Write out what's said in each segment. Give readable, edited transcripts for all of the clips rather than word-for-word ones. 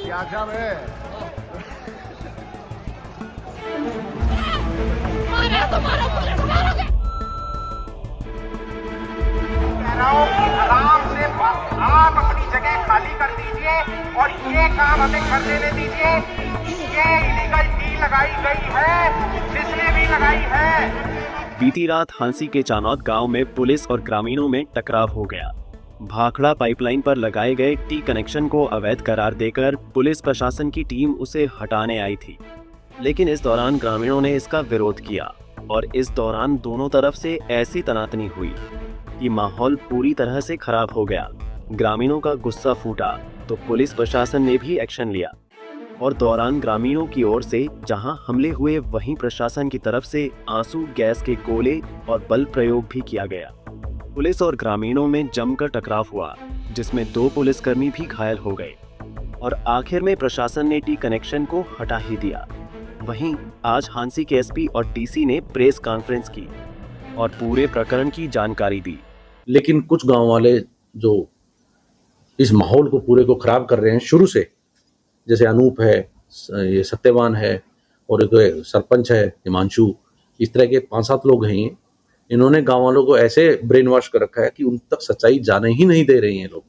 क्या काम है? मारा तो मारो, पुलिस मारोगे। कह रहा हूं कि आराम से आप अपनी जगह खाली कर दीजिए और ये काम हमें कर देने दीजिए। ये इलीगल टी लगाई गई है, जिसने भी लगाई है। बीती रात हांसी के चानौत गांव में पुलिस और ग्रामीणों में टकराव हो गया। भाखड़ा पाइपलाइन पर लगाए गए टी कनेक्शन को अवैध करार देकर पुलिस प्रशासन की टीम उसे हटाने आई थी, लेकिन इस दौरान ग्रामीणों ने इसका विरोध किया और इस दौरान दोनों तरफ से ऐसी तनातनी हुई कि माहौल पूरी तरह से खराब हो गया। ग्रामीणों का गुस्सा फूटा तो पुलिस प्रशासन ने भी एक्शन लिया और दौरान ग्रामीणों की ओर से जहां हमले हुए वहीं प्रशासन की तरफ से आंसू गैस के गोले और बल प्रयोग भी किया गया। पुलिस और ग्रामीणों में जमकर टकराव हुआ, जिसमें 2 पुलिसकर्मी भी घायल हो गए और आखिर में प्रशासन ने टी कनेक्शन को हटा ही दिया। वहीं आज हांसी के एसपी और डीसी ने प्रेस कॉन्फ्रेंस की और पूरे प्रकरण की जानकारी दी। लेकिन कुछ गांव वाले जो इस माहौल को पूरे को खराब कर रहे हैं शुरू से, जैसे अनूप है, ये सत्यवान है और एक सरपंच है हिमांशु, इस तरह के 5-7 लोग हैं। इन्होंने गांव वालों को ऐसे ब्रेन वॉश कर रखा है कि उन तक सच्चाई जाने ही नहीं दे रहे हैं लोग,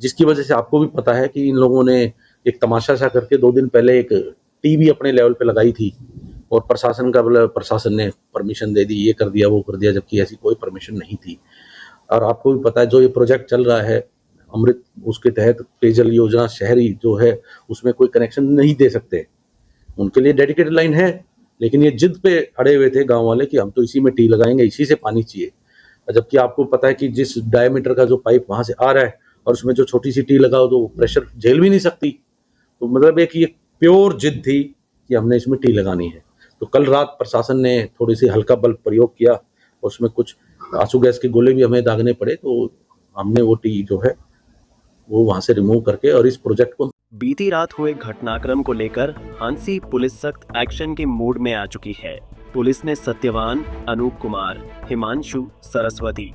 जिसकी वजह से आपको भी पता है कि इन लोगों ने एक तमाशा सा करके 2 दिन पहले एक टीवी अपने लेवल पे लगाई थी और प्रशासन ने परमिशन दे दी, ये कर दिया वो कर दिया, जबकि ऐसी कोई परमिशन नहीं थी। और आपको भी पता है जो ये प्रोजेक्ट चल रहा है अमृत, उसके तहत पेयजल योजना शहरी जो है उसमें कोई कनेक्शन नहीं दे सकते, उनके लिए डेडिकेटेड लाइन है, लेकिन ये जिद पे अड़े हुए थे गांव वाले कि हम तो इसी में टी लगाएंगे, इसी से पानी चाहिए। जबकि आपको पता है कि जिस डायमीटर का जो पाइप वहां से आ रहा है और उसमें जो छोटी सी टी लगाओ तो प्रेशर झेल भी नहीं सकती। तो मतलब एक ये प्योर जिद थी कि हमने इसमें टी लगानी है। तो कल रात प्रशासन ने थोड़ी सी हल्का बल प्रयोग किया और उसमें कुछ आंसू गैस के गोले भी हमें दागने पड़े, तो हमने वो टी जो है वो वहां से रिमूव करके और इस प्रोजेक्ट को। बीती रात हुए घटनाक्रम को लेकर हांसी पुलिस सख्त एक्शन के मूड में आ चुकी है। पुलिस ने सत्यवान, अनूप कुमार, हिमांशु, सरस्वती,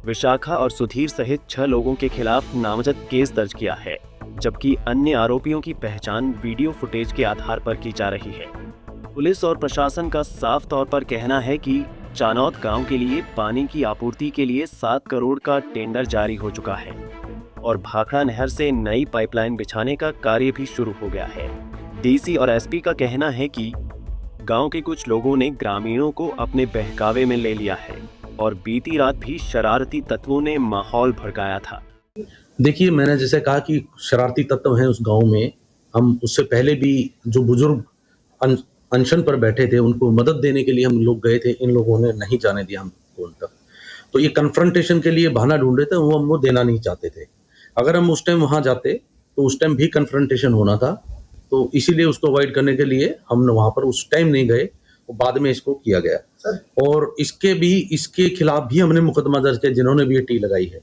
विशाखा और सुधीर सहित 6 लोगों के खिलाफ नामजद केस दर्ज किया है, जबकि अन्य आरोपियों की पहचान वीडियो फुटेज के आधार पर की जा रही है। पुलिस और प्रशासन का साफ तौर पर कहना है कि चानौत गांव के लिए पानी की आपूर्ति के लिए 7 करोड़ का टेंडर जारी हो चुका है और भाखड़ा नहर से नई पाइपलाइन बिछाने का कार्य भी शुरू हो गया है। डीसी और एसपी का कहना है कि गांव के कुछ लोगों ने ग्रामीणों को अपने बहकावे में ले लिया है और बीती रात भी शरारती तत्वों ने माहौल भड़काया था। देखिए, मैंने जैसे कहा कि शरारती तत्व हैं उस गांव में। हम उससे पहले भी जो बुजुर्ग अनशन पर बैठे थे उनको मदद देने के लिए हम लोग गए थे, इन लोगों ने नहीं जाने दिया हमको उन तक। तो ये कन्फ्रंटेशन के लिए बहाना ढूंढ रहे थे, वो हमको देना नहीं चाहते थे। अगर हम उस टाइम वहां जाते तो उस टाइम भी कन्फ्रंटेशन होना था, तो इसीलिए उसको अवॉइड करने के लिए हम वहां पर उस टाइम नहीं गए, वो बाद में इसको किया गया। और इसके खिलाफ भी हमने मुकदमा दर्ज किया जिन्होंने भी ये टी लगाई है,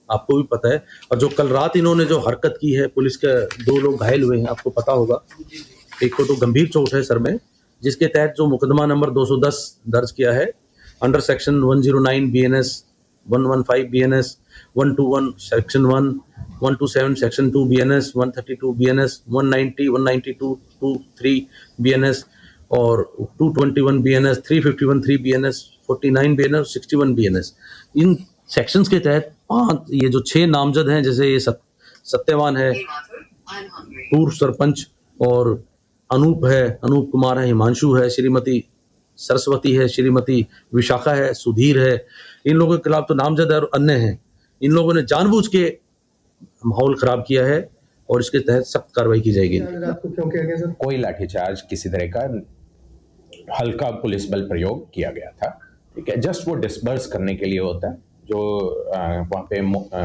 आपको भी पता है। और जो कल रात इन्होंने जो हरकत की है, पुलिस के 2 लोग घायल हुए हैं, आपको पता होगा, एक को तो गंभीर चोट है सर में, जिसके तहत जो मुकदमा नंबर 210 दर्ज किया है under section 109 BNS, 115 BNS, 121 section 1, 127 section 2 BNS, 132 BNS, 190, 192, 23 BNS और 221 BNS, 351 3 BNS, 49 BNS, 61 BNS। इन सेक्शंस के तहत 5 ये जो 6 नामजद हैं, जैसे ये सत्यवान है, पूर्व सरपंच, और अनूप है, अनूप कुमार है, हिमांशु है, श्रीमती सरस्वती है, श्रीमती विशाखा है, सुधीर है, इन लोगों के खिलाफ तो नामजद है और अन्य हैं। इन लोगों ने जानबूझ के माहौल खराब किया है और इसके तहत सख्त कार्रवाई की जाएगी। कोई लाठीचार्ज किसी तरह का हल्का पुलिस बल प्रयोग किया गया था, ठीक है। जस्ट वो डिस्पर्स करने के लिए होता है, जो वहाँ पे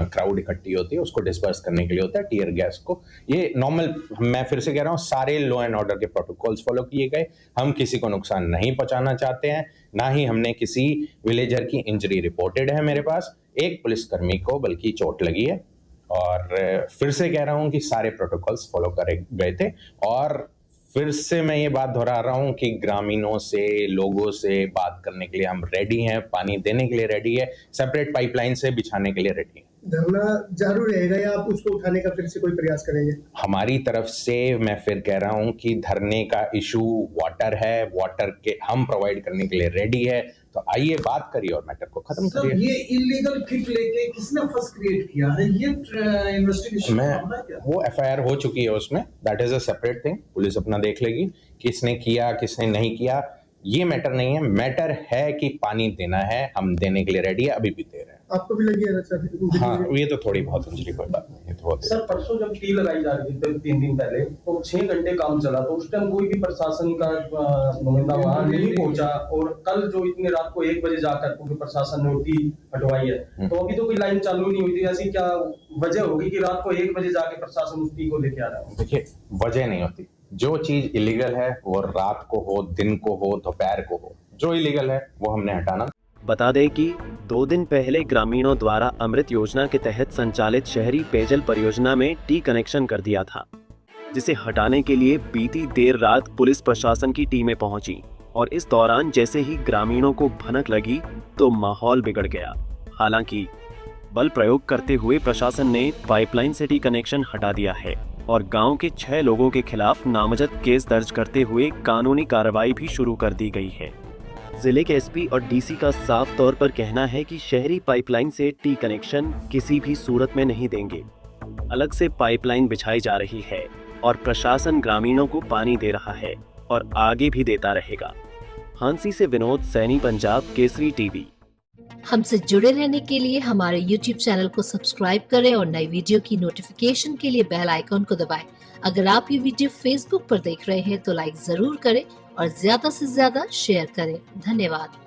क्राउड इकट्ठी होती है उसको डिस्पर्स करने के लिए होता है, टीयर गैस को। ये नॉर्मल, मैं फिर से कह रहा हूँ, सारे लॉ एंड ऑर्डर के प्रोटोकॉल्स फॉलो किए गए। हम किसी को नुकसान नहीं पहुंचाना चाहते हैं, ना ही हमने किसी विलेजर की इंजरी रिपोर्टेड है। मेरे पास एक पुलिसकर्मी को बल्कि चोट लगी है और फिर से कह रहा हूँ कि सारे प्रोटोकॉल्स फॉलो करे गए थे। और फिर से मैं ये बात दोहरा रहा हूँ कि ग्रामीणों से, लोगों से बात करने के लिए हम रेडी हैं, पानी देने के लिए रेडी है, सेपरेट पाइपलाइन से बिछाने के लिए रेडी है। धरना जारी रहेगा या आप उसको उठाने का फिर से कोई प्रयास करेंगे? हमारी तरफ से मैं फिर कह रहा हूं कि धरने का इशू वाटर है, वाटर के हम प्रोवाइड करने के लिए रेडी है, तो आइए बात करिए और मैटर को खत्म सर, करिए। ये इलीगल किट लेके किसने फर्स्ट क्रिएट किया है, ये इन्वेस्टिगेशन मामला है क्या? वो FIR हो चुकी है उसमें, that is a separate thing, police अपना देख लेगी किसने किया किसने नहीं किया, ये मैटर नहीं है। मैटर है कि पानी देना है, हम देने के लिए रेडी है, अभी भी दे रहे हैं। आपको भी लगी है सर? हाँ, ये तो थोड़ी बहुत इंजरी, कोई बात नहीं, ये तो होती है। सर, परसों जब टी लगाई जा रही थी 3 दिन पहले, तो 6 घंटे काम चला, तो उस टाइम कोई भी प्रशासन का नुमाइंदा वहां नहीं पहुंचा, और कल जो इतनी रात को 1 बजे जाकर पूरे प्रशासन ने टी हटवाई है, तो अभी तो कोई लाइन चालू नहीं हुई थी। ऐसी क्या वजह होगी कि रात को 1 बजे जाके प्रशासन उस टी को लेके आ रहा है? देखिए, वजह नहीं होती, जो चीज इलीगल है वो रात को हो, दिन को हो, दोपहर को हो, जो इलीगल है वो हमने हटाना। बता दें कि 2 दिन पहले ग्रामीणों द्वारा अमृत योजना के तहत संचालित शहरी पेयजल परियोजना में टी कनेक्शन कर दिया था, जिसे हटाने के लिए बीती देर रात पुलिस प्रशासन की टीमें पहुंची और इस दौरान जैसे ही ग्रामीणों को भनक लगी तो माहौल बिगड़ गया। हालांकि बल प्रयोग करते हुए प्रशासन ने पाइपलाइन से टी कनेक्शन हटा दिया है और गांव के 6 लोगों के खिलाफ नामजद केस दर्ज करते हुए कानूनी कार्रवाई भी शुरू कर दी गई है। जिले के एसपी और डीसी का साफ तौर पर कहना है कि शहरी पाइपलाइन से टी कनेक्शन किसी भी सूरत में नहीं देंगे। अलग से पाइपलाइन बिछाई जा रही है और प्रशासन ग्रामीणों को पानी दे रहा है और आगे भी देता रहेगा। हांसी से विनोद सैनी, पंजाब केसरी टीवी। हमसे जुड़े रहने के लिए हमारे YouTube चैनल को सब्सक्राइब करें और नई वीडियो की नोटिफिकेशन के लिए बेल आइकॉन को दबाएं। अगर आप ये वीडियो Facebook पर देख रहे हैं तो लाइक जरूर करें और ज्यादा से ज्यादा शेयर करें। धन्यवाद।